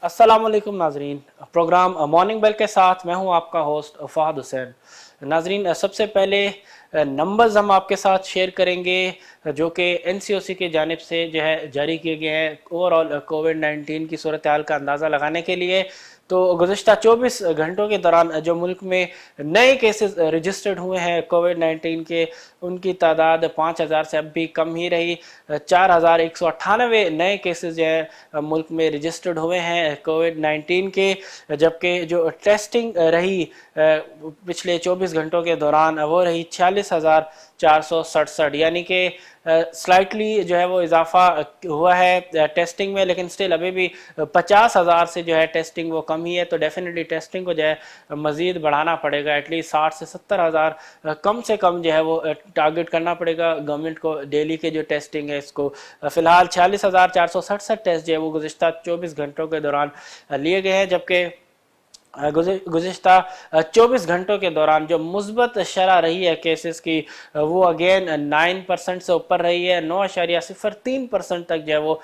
अस्सलामुअलैकुम नाजरीन, programme morning bell के साथ मैं हूं आपका होस्ट फहद हुसैन। नाजरीन, सबसे पहले नंबर्स हम आपके साथ शेयर करेंगे जो कि एनसीओसी की जानिब से जो है जारी किए गए हैं ओवरऑल कोविड-19 की सूरत हाल का अंदाज़ा लगाने के लिए। तो गुज़िश्ता 24 घंटों के दौरान जो मुल्क में नए केसेस रजिस्टर्ड हुए हैं कोविड-19 के, उनकी तादाद 5000 से अब भी कम ही रही। 4198 नए केसेस जो है मुल्क में रजिस्टर्ड हुए हैं कोविड-19 के, जबकि जो टेस्टिंग रही पिछले 24 घंटों के दौरान वो रही 46,467, यानी कि स्लाइटली जो है वो इजाफा हुआ है टेस्टिंग में, लेकिन स्टिल अभी भी 50,000 से जो है टेस्टिंग वो कम ही है। तो डेफिनेटली टेस्टिंग को जो है मज़ीद बढ़ाना पड़ेगा, एटलीस्ट 60 से 70,000 कम से कम जो है वो टारगेट करना पड़ेगा गवर्नमेंट को। डेली के जो टेस्टिंग है इसको फ़िलहाल 46,467 टेस्ट जो है वो गुज़िश्ता 24 घंटों के दौरान लिए गए हैं, जबकि गुज़िश्ता 24 घंटों के दौरान जो मुस्बत शरह रही है केसेस की वो अगेन 9% से ऊपर रही है। 9.03% तक जो है वो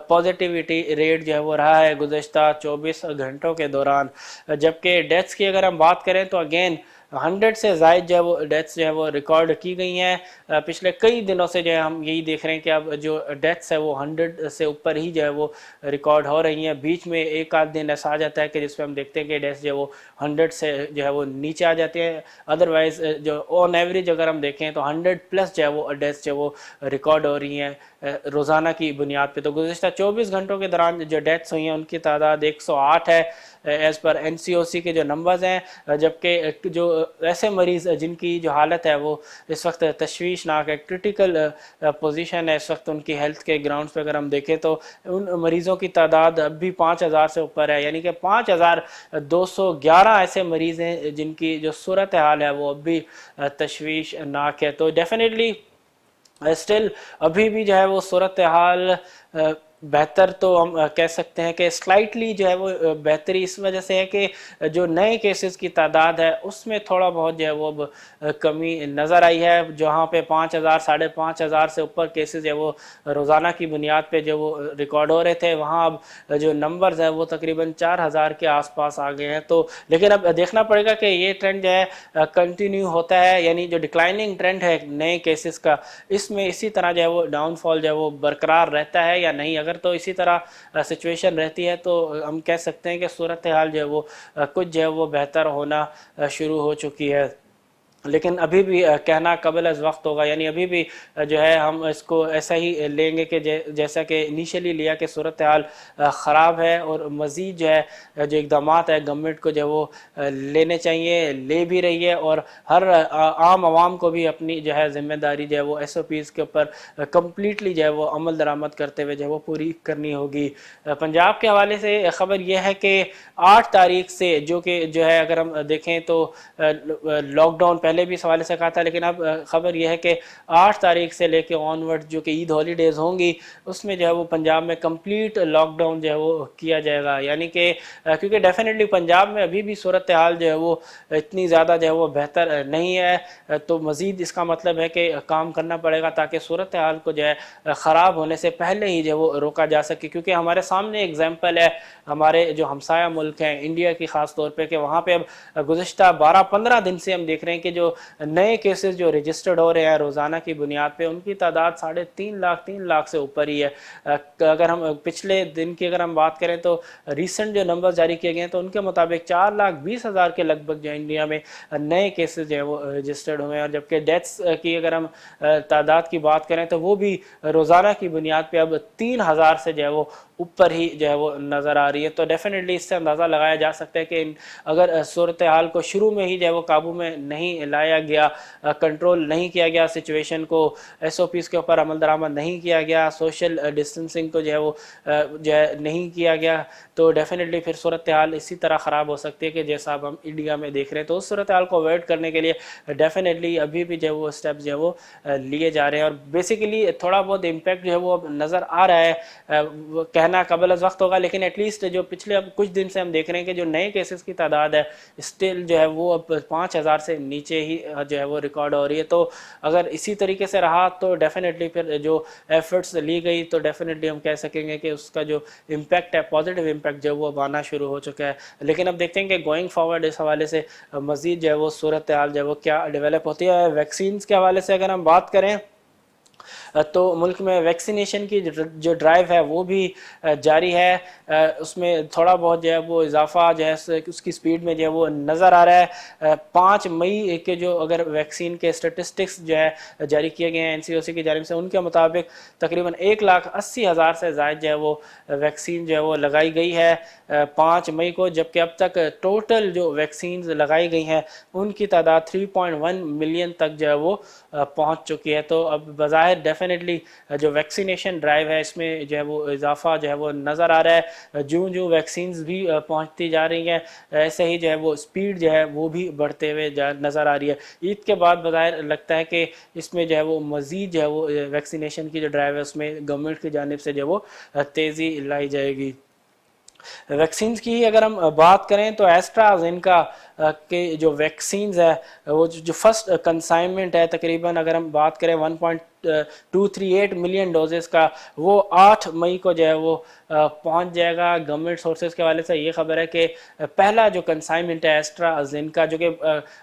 पॉजिटिविटी रेट जो है वो रहा है गुज़िश्ता 24 घंटों के दौरान। जबकि डेथ्स की अगर हम बात करें तो अगेन 100 से ज़ायद जो है वो डेथ्स जो है वो रिकॉर्ड की गई हैं। पिछले कई दिनों से जो है हम यही देख रहे हैं कि अब जो डेथ्स है वो 100 से ऊपर ही जो है वो रिकॉर्ड हो रही हैं। बीच में एक आध दिन ऐसा आ जाता है कि जिसमें हम देखते हैं कि डेथ्स जो है वो 100 से जो है वो नीचे आ जाते हैं। अदरवाइज़ जो ऑन एवरेज अगर हम देखें तो 100 प्लस जो है वो डेथ्स जो वो रिकॉर्ड हो रही हैं रोज़ाना की बुनियाद पे। तो गुज़िश्ता 24 घंटों के दौरान जो डेथ्स हुई हैं उनकी तादाद 108 है एज़ पर एनसीओसी के जो नंबर्स हैं, जबकि जो ऐसे मरीज़ जिनकी जो हालत है वो इस वक्त तशवीशनाक है, क्रिटिकल पोजीशन है इस वक्त उनकी हेल्थ के ग्राउंड्स पे अगर हम देखें तो उन मरीज़ों की तादाद अब भी 5000 से ऊपर है, यानी कि 5211 ऐसे मरीज़ हैं जिनकी जो सूरत हाल है वो अब भी तशवीशनाक है। तो डेफिनेटली स्टिल अभी भी जो है वो सूरत हाल बेहतर तो हम कह सकते हैं कि स्लाइटली जो है वो बेहतरी इस वजह से है कि जो नए केसेस की तादाद है उसमें थोड़ा बहुत जो है वो अब कमी नज़र आई है। जहाँ पे 5000 5,500 से ऊपर केसेस है वो रोज़ाना की बुनियाद पे जो वो रिकॉर्ड हो रहे थे, वहाँ अब जो नंबर्स है वो तकरीबन 4000 के आसपास आ गए हैं। तो लेकिन अब देखना पड़ेगा कि ये ट्रेंड जो है कंटिन्यू होता है, यानी जो डिक्लाइनिंग ट्रेंड है नए केसेस का, इसमें इसी तरह जो है वो डाउनफॉल जो है वो बरकरार रहता है या नहीं। अगर तो इसी तरह सिचुएशन रहती है तो हम कह सकते हैं कि सूरत हाल जो है वो कुछ जो है वो बेहतर होना शुरू हो चुकी है। लेकिन अभी भी कहना कबल अज़ वक्त होगा, यानी अभी भी जो है हम इसको ऐसा ही लेंगे कि जैसा कि इनिशियली लिया कि सूरत हाल ख़राब है और मज़ीद जो है जो इक़दाम है गवर्नमेंट को जो है वो लेने चाहिए, ले भी रही है, और हर आम आवाम को भी अपनी जो है ज़िम्मेदारी जो है वो SOPs के ऊपर कम्प्लीटली जो है वो अमल दरामद करते हुए जो है वो पूरी करनी होगी। पंजाब के हवाले से ख़बर यह है कि 8 तारीख से जो है अगर हम देखें तो लॉकडाउन पहले भी इस हवाले से कहा था, लेकिन अब खबर यह है कि 8 तारीख से लेके ऑनवर्ड जो कि ईद हॉलीडेज़ होंगी उसमें जो है वो पंजाब में कंप्लीट लॉकडाउन जो है वो किया जाएगा। यानी कि क्योंकि डेफिनेटली पंजाब में अभी भी सूरत हाल जो है वो इतनी ज़्यादा जो है वो बेहतर नहीं है, तो मज़ीद इसका मतलब है कि काम करना पड़ेगा ताकि सूरत हाल को जो है ख़राब होने से पहले ही जो है वो रोका जा सके। क्योंकि हमारे सामने एग्जाम्पल है हमारे जो हमसाया मुल्क हैं इंडिया की ख़ास तौर पर, कि वहाँ पर अब गुज़िश्ता 12-15 दिन से हम देख रहे हैं कि जो नए केसेस जो रजिस्टर्ड हो रहे हैं रोज़ाना की बुनियाद पे उनकी तादाद 3.5 लाख से ऊपर ही है। अगर हम पिछले दिन की अगर हम बात करें तो रिसेंट जो नंबर जारी किए गए हैं तो उनके मुताबिक 4,20,000 के लगभग जो इंडिया में नए केसेस जो है वो रजिस्टर्ड हुए हैं। और जबकि डेथ्स की अगर हम तादाद की बात करें तो वो भी रोज़ाना की बुनियाद पर अब 3,000 से जो है वो ऊपर ही जो है वो नज़र आ रही है। तो डेफिनेटली इससे अंदाज़ा लगाया जा सकता है कि अगर सूरत हाल को शुरू में ही जो है वो काबू में नहीं लाया गया, कंट्रोल नहीं किया गया सिचुएशन को, SOPs के ऊपर अमल दरामद नहीं किया गया, सोशल डिस्टेंसिंग को जो है वो जो है नहीं किया गया, तो डेफिनेटली फिर सूरत हाल इसी तरह ख़राब हो सकती है कि जैसा अब हम इंडिया में देख रहे हैं। तो उस सूरत हाल को अवॉइड करने के लिए डेफिनेटली अभी भी जो है वो स्टेप्स जो है वो लिए जा रहे हैं। और बेसिकली थोड़ा बहुत इम्पैक्ट जो है वो अब नज़र आ रहा है, कहना कबल अज़ वक्त होगा, लेकिन एटलीस्ट जो पिछले अब कुछ दिन से हम देख रहे हैं कि जो नए केसेस की तादाद है स्टिल जो है वो अब 5,000 से नीचे यही जो है वो रिकॉर्ड हो रही है। तो अगर इसी तरीके से रहा तो डेफिनेटली फिर जो एफर्ट्स ली गई तो डेफिनेटली हम कह सकेंगे कि उसका जो इम्पैक्ट है, पॉजिटिव इम्पैक्ट जो है वो अब आना शुरू हो चुका है। लेकिन अब देखते हैं कि गोइंग फॉरवर्ड इस हवाले से मज़ीद जो है वो सूरत हाल जो है वो क्या डेवलप होती है। वैक्सीन के हवाले से अगर हम बात करें तो मुल्क में वैक्सीनेशन की जो ड्राइव है वो भी जारी है। उसमें थोड़ा बहुत जो है वो इजाफा जो है उसकी स्पीड में जो है वो नज़र आ रहा है। 5 मई के जो अगर वैक्सीन के स्टेटिस्टिक्स जो है जारी किए गए हैं NCOC की जानिब से, उनके मुताबिक तकरीबन 1,80,000 से ज़ायद जो है वो वैक्सीन जो है वो लगाई गई है 5 मई को, जबकि अब तक टोटल जो वैक्सीन लगाई गई हैं उनकी तादाद 3.1 मिलियन तक जो है वो पहुँच चुकी है। तो अब बज़ाहिर डेफिनेटली जो वैक्सीनेशन ड्राइव है इसमें जो है वो इजाफा जो है वो नज़र आ रहा है। जो वैक्सीन भी पहुंचती जा रही हैं ऐसे ही जो है वो स्पीड जो है वो भी बढ़ते हुए नज़र आ रही है। ईद के बाद बज़ाहिर लगता है कि इसमें जो है वो मज़ीद जो है वो वैक्सीनेशन की जो ड्राइव है उसमें गवर्नमेंट की जानिब से जो है वो तेज़ी लाई जाएगी। वैक्सीन की अगर हम बात करें तो एस्ट्राजेनेका के जो वैक्सीन है वो जो फर्स्ट कंसाइनमेंट है तकरीबन अगर हम बात करें 1.238 मिलियन डोजेस का, वो 8 मई को जो है वो पहुंच जाएगा। गवर्नमेंट सोर्सेज के वाले से ये खबर है कि पहला जो कंसाइनमेंट है एस्ट्राजेनेका जो कि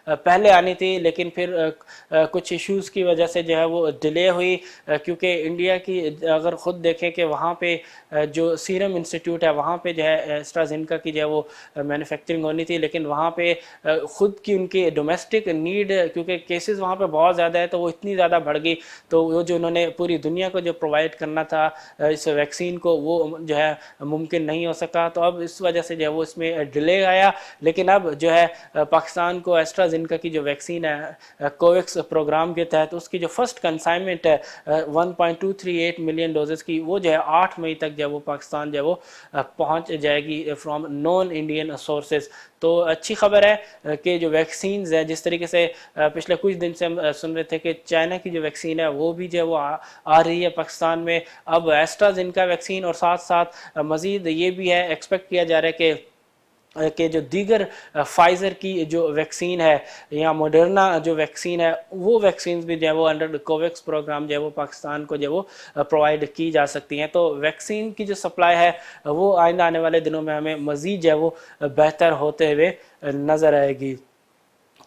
पहले आनी थी लेकिन फिर कुछ इश्यूज़ की वजह से जो है वो डिले हुई, क्योंकि इंडिया की अगर ख़ुद देखें कि वहाँ पे जो सीरम इंस्टीट्यूट है वहाँ पे जो है एस्ट्राजेनेका की जो है वो मैन्युफैक्चरिंग होनी थी, लेकिन वहाँ पे ख़ुद की उनकी डोमेस्टिक नीड, क्योंकि केसेस वहाँ पे बहुत ज़्यादा है तो वो इतनी ज़्यादा बढ़ गई, तो वो जो उन्होंने पूरी दुनिया को जो प्रोवाइड करना था इस वैक्सीन को वो जो है मुमकिन नहीं हो सका। तो अब इस वजह से जो है वो इसमें डिले आया, लेकिन अब जो है पाकिस्तान को एस्ट्राजेनेका की जो वैक्सीन है कोवैक्स प्रोग्राम के तहत उसकी जो फर्स्ट कंसाइनमेंट है 1.238 मिलियन डोजेस की, वो जो है 8 मई तक जो है वो पाकिस्तान जो है वो पहुँच जाएगी फ्रॉम नॉन इंडियन सोर्सेज। तो अच्छी खबर है कि जो वैक्सीन है जिस तरीके से पिछले कुछ दिन से हम सुन रहे थे कि चाइना की जो वैक्सीन है वो भी जो है वो आ रही है पाकिस्तान में, अब एस्ट्राजेनेका वैक्सीन, और साथ साथ मज़ीद ये भी है एक्सपेक्ट किया जा रहा है कि जो दीगर फाइज़र की जो वैक्सीन है या मॉडर्ना जो वैक्सीन है वो वैक्सीन भी जो है वो अंडर कोवैक्स प्रोग्राम जो है वो पाकिस्तान को जो है वो प्रोवाइड की जा सकती हैं। तो वैक्सीन की जो सप्लाई है वो आइंदा आने वाले दिनों में हमें मज़ीद जो है वो बेहतर होते हुए नज़र आएगी।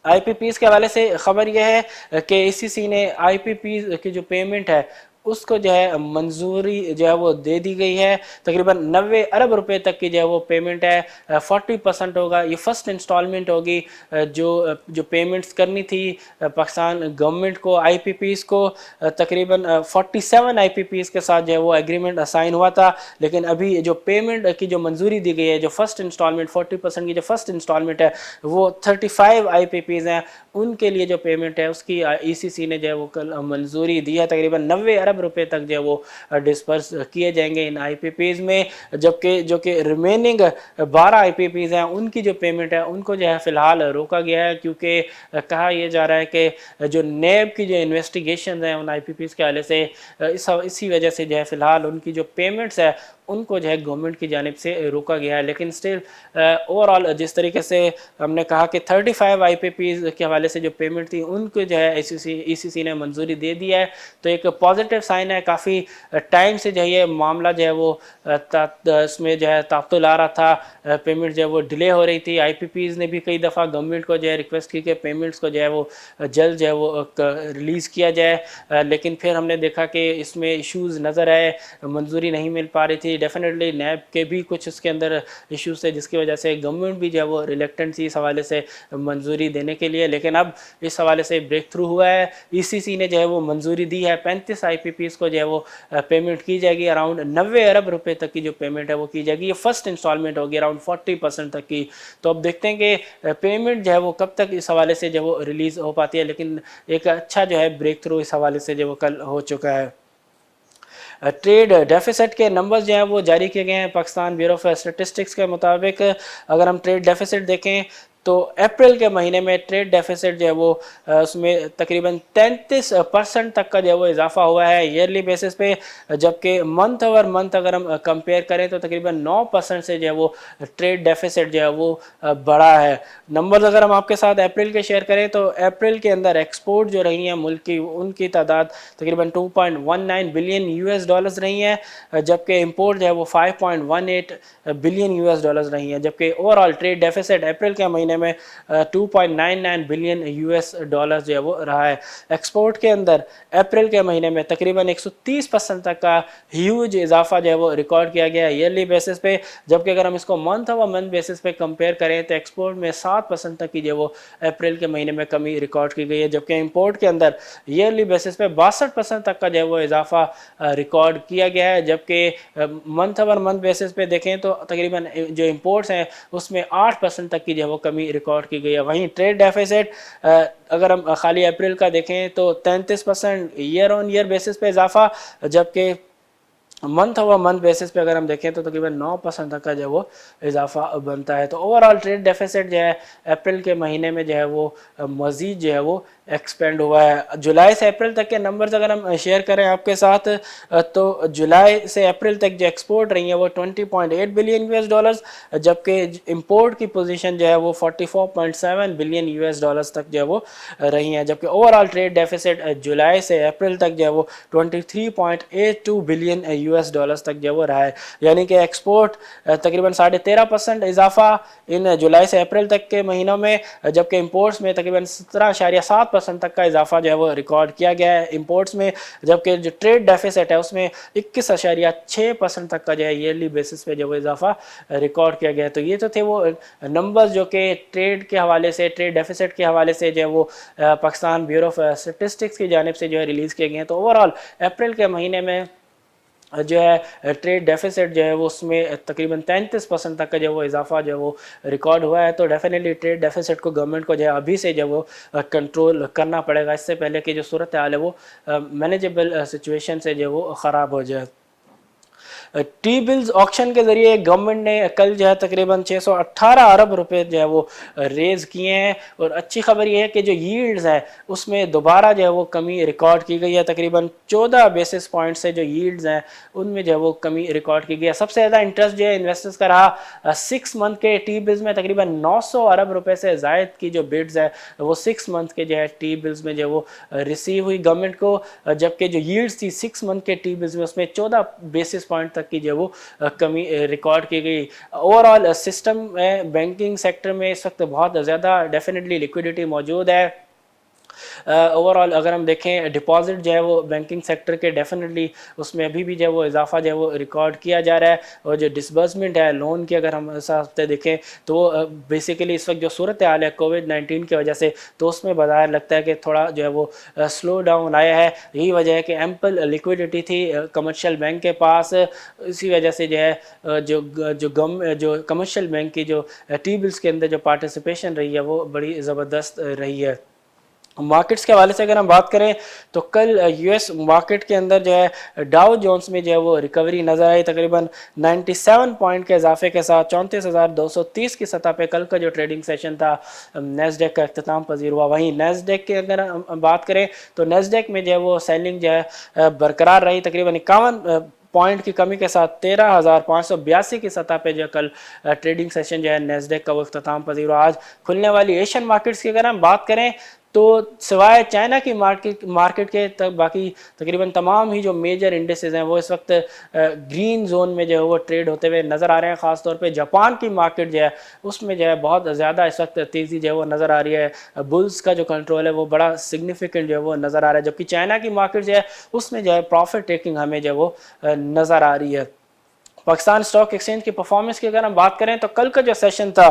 IPPs के हवाले से ख़बर यह है कि ACC ने IPPs की जो पेमेंट है उसको जो है मंजूरी जो है वो दे दी गई है। तकरीबन 90 अरब रुपए तक की जो है वो पेमेंट है, 40% होगा, ये फर्स्ट इंस्टॉलमेंट होगी जो पेमेंट्स करनी थी पाकिस्तान गवर्नमेंट को IPPs को। तकरीबन 47 IPPs के साथ जो है वो एग्रीमेंट असाइन हुआ था, लेकिन अभी जो पेमेंट की जो मंजूरी दी गई है, जो फर्स्ट इंस्टॉलमेंट 40% की जो फर्स्ट इंस्टॉलमेंट है वो 35 IPPs हैं, उनके लिए जो पेमेंट है उसकी ECC ने जो है वो कल मंजूरी दी है। तकरीबन 90 अरब रुपए तक जो है वो डिस्पर्स किए जाएंगे इन IPPs में, जबकि जो कि रिमेनिंग 12 IPPs हैं उनकी जो पेमेंट है उनको जो है फ़िलहाल रोका गया है, क्योंकि कहा यह जा रहा है कि जो NAB की जो इन्वेस्टिगेशन हैं उन IPPs के हवाले से इसी वजह से जो है फ़िलहाल उनकी जो पेमेंट्स है उनको जो है गवर्नमेंट की जानिब से रोका गया है। लेकिन स्टिल ओवरऑल जिस तरीके से हमने कहा कि 35 IPPs के हवाले से जो पेमेंट थी उनको जो है ECC ने मंजूरी दे दी है, तो एक पॉजिटिव साइन है। काफ़ी टाइम से जो है ये मामला जो है वो इसमें जो है तातुल आ रहा था, पेमेंट जो है वो डिले हो रही थी। IPPs ने भी कई दफ़ा गवर्नमेंट को जो है रिक्वेस्ट की कि पेमेंट्स को जो है वो जल्द जो है वो रिलीज़ किया जाए, लेकिन फिर हमने देखा कि इसमें इश्यूज़ नज़र आए, मंजूरी नहीं मिल पा रही थी। डेफिनेटली NAB के भी कुछ उसके अंदर इश्यूज़ थे जिसकी वजह से गवर्नमेंट भी जो है वो रिलेक्टेंट थी इस हवाले से मंजूरी देने के लिए, लेकिन अब इस हवाले से ब्रेक थ्रू हुआ है। ECC ने जो है वो मंजूरी दी है, 35 IPPs को जो है वो पेमेंट की जाएगी, अराउंड 90 अरब रुपए तक की जो पेमेंट है वो की जाएगी। ये फर्स्ट इंस्टॉलमेंट होगी अराउंड 40% तक की। तो अब देखते हैं कि पेमेंट जो है वो कब तक इस हवाले से जो वो रिलीज़ हो पाती है, लेकिन एक अच्छा जो है ब्रेक थ्रू इस हवाले से जो वो कल हो चुका है। ट्रेड डेफिसिट के नंबर्स जो हैं वो जारी किए गए हैं पाकिस्तान ब्यूरो ऑफ स्टैटिस्टिक्स के मुताबिक। अगर हम ट्रेड डेफिसिट देखें तो अप्रैल के महीने में ट्रेड डेफिसिट जो है वो उसमें तकरीबन 33% तक का जो है वो इजाफा हुआ है ईयरली बेसिस पे, जबकि मंथ ओवर मंथ अगर हम कंपेयर करें तो तकरीबन 9% से जो है वो ट्रेड डेफिसिट जो है वो बढ़ा है। नंबर्स अगर हम आपके साथ अप्रैल के शेयर करें तो अप्रैल के अंदर एक्सपोर्ट जो रही हैं मुल्क की, उनकी तादाद तकरीबन 2.19 बिलियन यूएस डॉलर्स रही हैं, जबकि इंपोर्ट जो है वो 5.18 बिलियन यूएस डॉलर्स रही हैं, जबकि ओवरऑल ट्रेड डेफिसिट अप्रैल के महीने में 2.99 बिलियन यूएस डॉलर्स जो है वो रहा है। एक्सपोर्ट के अंदर अप्रैल के महीने में तकरीबन 130% तक का ह्यूज इजाफा जो है वो रिकॉर्ड किया गया है ईयरली बेसिस पे, जबकि अगर हम इसको मंथ ओवर मंथ बेसिस पे कंपेयर करें तो एक्सपोर्ट में 7% तक की जो वो अप्रैल के महीने में कमी रिकॉर्ड की गई है, जबकि इंपोर्ट के अंदर ईयरली बेसिस पे 62% तक का जो है वो इजाफा रिकॉर्ड किया गया है, जबकि मंथ ओवर मंथ बेसिस पे देखें तो तकरीबन जो इंपोर्ट्स हैं उसमें 8% तक की जो है वो कमी रिकॉर्ड की गई है। वहीं ट्रेड डेफिसिट अगर हम खाली अप्रैल का देखें तो 33% ईयर ऑन ईयर बेसिस पे इजाफा, जबकि मंथ ओवर मंथ बेसिस पे अगर हम देखें तो तकरीबन 9% तक का जो है वो इजाफा बनता है। तो ओवरऑल ट्रेड डेफिसिट जो है अप्रैल के महीने में जो है वो मज़ीद जो है वो एक्सपेंड हुआ है। जुलाई से अप्रैल तक के नंबर्स अगर हम शेयर करें आपके साथ तो जुलाई से अप्रैल तक जो एक्सपोर्ट रही है वो 20.8 बिलियन यूएस डॉलर्स, जबकि इंपोर्ट की पोजीशन जो है वो 44.7 बिलियन यूएस डॉलर्स तक जो है वो रही हैं, जबकि ओवरऑल ट्रेड डेफिसिट जुलाई से अप्रैल तक जो है वो 23.82 बिलियन यूएस डॉलर्स तक जो वो रहा है। यानी कि एक्सपोर्ट तकरीबन 13.5% इजाफा इन जुलाई से अप्रैल तक के महीनों में, जबकि इंपोर्ट्स में तकरीबन 17.7% तक का इजाफा जो है वो रिकॉर्ड किया गया है इंपोर्ट्स में, जबकि जो ट्रेड डेफिसिट है उसमें 21.6% तक का जो है ईयरली बेसिस पे जो वो इजाफा रिकॉर्ड किया गया है। तो ये तो थे वो नंबर्स जो कि ट्रेड के हवाले से, ट्रेड डेफिसिट के हवाले से जो है वो पाकिस्तान ब्यूरो ऑफ स्टेटिस्टिक्स की जानिब से जो है रिलीज़ किए गए हैं। तो ओवरऑल अप्रैल के महीने में जो है ट्रेड डेफिसिट जो है वो उसमें तकरीबन 33% तक का जो वो इजाफा जो वो रिकॉर्ड हुआ है। तो डेफिनेटली ट्रेड डेफिसिट को गवर्नमेंट को जो है अभी से जो वो कंट्रोल करना पड़ेगा, इससे पहले कि जो सूरत हाल है वो मैनेजेबल सिचुएशन से जो वो ख़राब हो जाए। टी बिल्स ऑक्शन के जरिए गवर्नमेंट ने कल जो है तकरीबन 618 अरब रुपए जो है वो रेज़ किए हैं, और अच्छी खबर ये है कि जो यील्ड्स है उसमें दोबारा जो है वो कमी रिकॉर्ड की गई है। तकरीबन 14 बेसिस पॉइंट से जो यील्ड्स हैं उनमें जो है वो कमी रिकॉर्ड की गई है। सबसे ज़्यादा इंटरेस्ट जो है इन्वेस्टर्स का रहा 6 मंथ के टी बिल्स में, तकरीबन 900 अरब रुपए से ज़ायद की जो बिड्स है वो 6 मंथ के जो है टी बिल्स में जो वो रिसीव हुई गवर्नमेंट को, जबकि जो यील्ड्स थी 6 मंथ के टी बिल्स में उसमें 14 बेसिस पॉइंट की जो वो कमी रिकॉर्ड की गई। ओवरऑल सिस्टम में बैंकिंग सेक्टर में इस वक्त बहुत ज़्यादा डेफिनेटली लिक्विडिटी मौजूद है। ओवरऑल अगर हम देखें डिपॉजिट जो है वो बैंकिंग सेक्टर के डेफिनेटली उसमें अभी भी जो है वो इजाफा जो है वो रिकॉर्ड किया जा रहा है, और जो डिसबर्समेंट है लोन की अगर हम इस हफ्ते देखें तो बेसिकली इस वक्त जो सूरत हाल है कोविड-19 की वजह से, तो उसमें बाजार लगता है कि थोड़ा जो है वो स्लो डाउन आया है। यही वजह है कि एम्पल लिक्विडिटी थी कमर्शियल बैंक के पास, इसी वजह से जो है जो कमर्शियल बैंक की जो टी बिल्स के अंदर जो पार्टिसिपेशन रही है वो बड़ी ज़बरदस्त रही है। मार्केट्स के हवाले से अगर हम बात करें तो कल यूएस मार्केट के अंदर जो है डाउ जोन्स में जो है वो रिकवरी नजर आई, तकरीबन 97 पॉइंट के इजाफे के साथ 34,230 की सतह पे कल का जो ट्रेडिंग सेशन था नेस्डेक का इख्तिताम पजीर हुआ। वहीं नेस्डेक की अगर हम बात करें तो नेस्डेक में जो है वो सेलिंग जो है बरकरार रही, तकरीबन 51 पॉइंट की कमी के साथ 13,582 की सतह पे जो कल ट्रेडिंग सेशन जो है नेस्डेक का वो इख्तिताम पजीर हुआ। आज खुलने वाली एशियन मार्केट्स की अगर हम बात करें तो सिवाय चाइना की मार्केट के तक बाकी तकरीबन तमाम ही जो मेजर इंडेक्सेस हैं वो इस वक्त ग्रीन जोन में जो है वो ट्रेड होते हुए नज़र आ रहे हैं। ख़ास तौर पे जापान की मार्केट जो है उसमें जो है बहुत ज़्यादा इस वक्त तेज़ी जो है वो नज़र आ रही है, बुल्स का जो कंट्रोल है वो बड़ा सिग्निफिकेंट जो है वो नज़र आ रहा है, जबकि चाइना की मार्केट जो है उसमें जो है प्रॉफिट टेकिंग हमें जो है वो नज़र आ रही है। पाकिस्तान स्टॉक एक्सचेंज की परफॉर्मेंस की अगर हम बात करें तो कल का जो सेशन था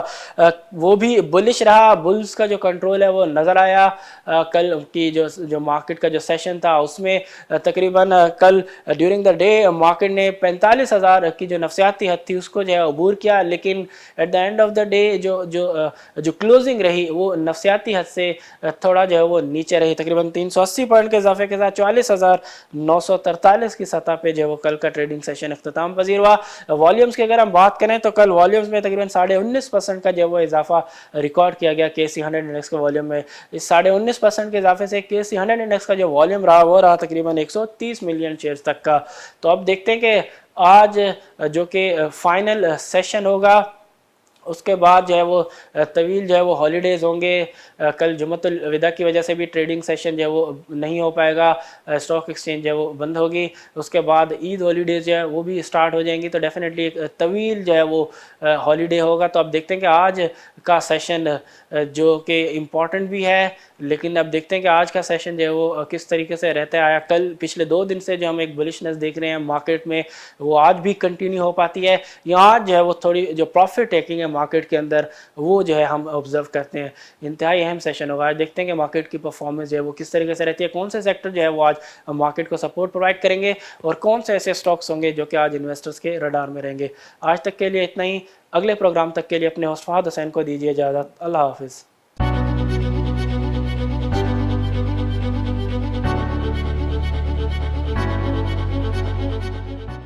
वो भी बुलिश रहा, बुल्स का जो कंट्रोल है वो नज़र आया। कल की जो मार्केट का जो सेशन था उसमें तकरीबन कल ड्यूरिंग द डे मार्केट ने 45,000 की जो नफसियाती हद थी उसको जो है अबूर किया, लेकिन at the end of the day जो क्लोजिंग रही वो नफसियाती हद से थोड़ा जो है वो नीचे रही, तकरीबन 380 पॉइंट के इजाफे के साथ 44,943 की सतह पे जो है वो कल का ट्रेडिंग सेशन अख्तिताम पजीर हुआ। वॉल्यूम्स की अगर हम बात करें तो कल वॉल्यूम्स में तकरीबन 19.5% का जो वो इजाफा रिकॉर्ड किया गया KC 100 इंडेक्स के वॉल्यूम में। इस 19.5% के इजाफे से KC 100 इंडेक्स का जो वॉल्यूम रहा वो रहा तकरीबन 130 मिलियन शेयर्स तक का। तो अब देखते हैं कि आज जो कि फाइनल सेशन होगा उसके बाद जो है वो तवील जो है वो हॉलीडेज़ होंगे। कल जुमतुल विदा की वजह से भी ट्रेडिंग सेशन जो है वो नहीं हो पाएगा, स्टॉक एक्सचेंज जो है वो बंद होगी। उसके बाद ईद हॉलीडेज़ जो है वो भी स्टार्ट हो जाएंगी, तो डेफिनेटली एक तवील जो है वो हॉलीडे होगा। तो अब देखते हैं कि आज का सेशन जो कि इम्पॉर्टेंट भी है, लेकिन अब देखते हैं कि आज का सेशन जो है वो किस तरीके से रहता है। आया कल पिछले 2 दिन से जो हम एक बुलिशनेस देख रहे हैं मार्केट में वो आज भी कंटिन्यू हो पाती है, या आज जो है वो थोड़ी जो प्रॉफिट टेकिंग है मार्केट के अंदर वो जो है हम ऑब्जर्व करते हैं। इंतहाई अहम सेशन होगा। आज देखते हैं कि मार्केट की परफॉर्मेंस जो है वो किस तरीके से रहती है, कौन से सेक्टर जो है वो आज मार्केट को सपोर्ट प्रोवाइड करेंगे और कौन से ऐसे स्टॉक्स होंगे जो कि आज इन्वेस्टर्स के रडार में रहेंगे। आज तक के लिए इतना ही। अगले प्रोग्राम तक के लिए अपने होस्ट फहद हुसैन को दीजिए इजाज़त। अल्लाह हाफिज़।